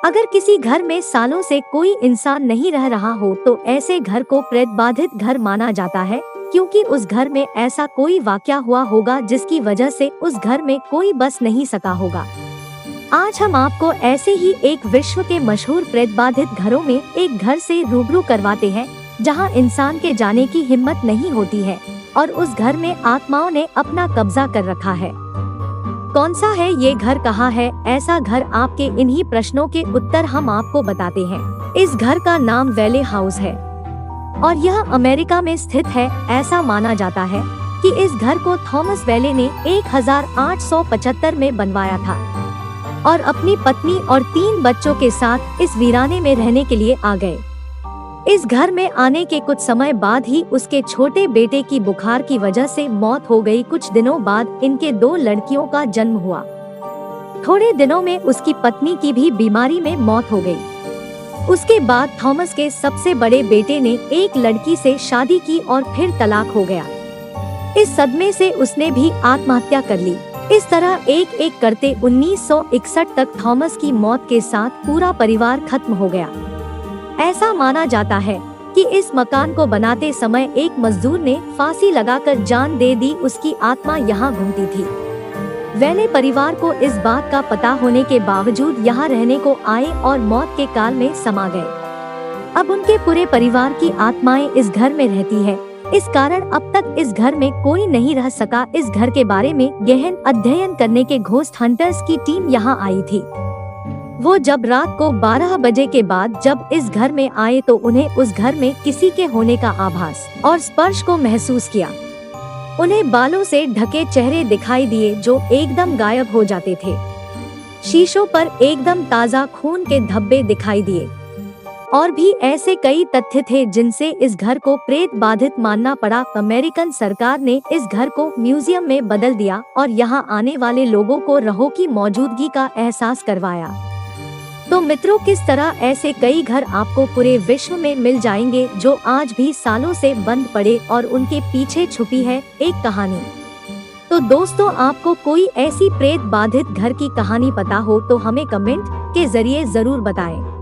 अगर किसी घर में सालों से कोई इंसान नहीं रह रहा हो तो ऐसे घर को प्रेत बाधित घर माना जाता है, क्योंकि उस घर में ऐसा कोई वाकया हुआ होगा जिसकी वजह से उस घर में कोई बस नहीं सका होगा। आज हम आपको ऐसे ही एक विश्व के मशहूर प्रेत बाधित घरों में एक घर से रूबरू करवाते हैं, जहां इंसान के जाने की हिम्मत नहीं होती है और उस घर में आत्माओं ने अपना कब्जा कर रखा है। कौन सा है ये घर, कहाँ है ऐसा घर, आपके इन्हीं प्रश्नों के उत्तर हम आपको बताते हैं। इस घर का नाम वेले हाउस है और यह अमेरिका में स्थित है। ऐसा माना जाता है कि इस घर को थॉमस वेले ने 1875 में बनवाया था और अपनी पत्नी और 3 बच्चों के साथ इस वीराने में रहने के लिए आ गए। इस घर में आने के कुछ समय बाद ही उसके छोटे बेटे की बुखार की वजह से मौत हो गई। कुछ दिनों बाद इनके 2 लड़कियों का जन्म हुआ। थोड़े दिनों में उसकी पत्नी की भी बीमारी में मौत हो गई। उसके बाद थॉमस के सबसे बड़े बेटे ने एक लड़की से शादी की और फिर तलाक हो गया। इस सदमे से उसने भी आत्महत्या कर ली। इस तरह एक एक करते 1961 तक थॉमस की मौत के साथ पूरा परिवार खत्म हो गया। ऐसा माना जाता है कि इस मकान को बनाते समय एक मजदूर ने फांसी लगाकर जान दे दी। उसकी आत्मा यहाँ घूमती थी। वेले परिवार को इस बात का पता होने के बावजूद यहाँ रहने को आए और मौत के काल में समा गए। अब उनके पूरे परिवार की आत्माएं इस घर में रहती है। इस कारण अब तक इस घर में कोई नहीं रह सका। इस घर के बारे में गहन अध्ययन करने के घोस्ट हंटर्स की टीम यहाँ आई थी। वो जब रात को 12 बजे के बाद जब इस घर में आए तो उन्हें उस घर में किसी के होने का आभास और स्पर्श को महसूस किया। उन्हें बालों से ढके चेहरे दिखाई दिए जो एकदम गायब हो जाते थे। शीशों पर एकदम ताज़ा खून के धब्बे दिखाई दिए और भी ऐसे कई तथ्य थे जिनसे इस घर को प्रेत बाधित मानना पड़ा। अमेरिकन सरकार ने इस घर को म्यूजियम में बदल दिया और यहाँ आने वाले लोगों को रहो की मौजूदगी का एहसास करवाया। तो मित्रों, किस तरह ऐसे कई घर आपको पूरे विश्व में मिल जाएंगे जो आज भी सालों से बंद पड़े और उनके पीछे छुपी है एक कहानी। तो दोस्तों, आपको कोई ऐसी प्रेत बाधित घर की कहानी पता हो तो हमें कमेंट के जरिए जरूर बताएं।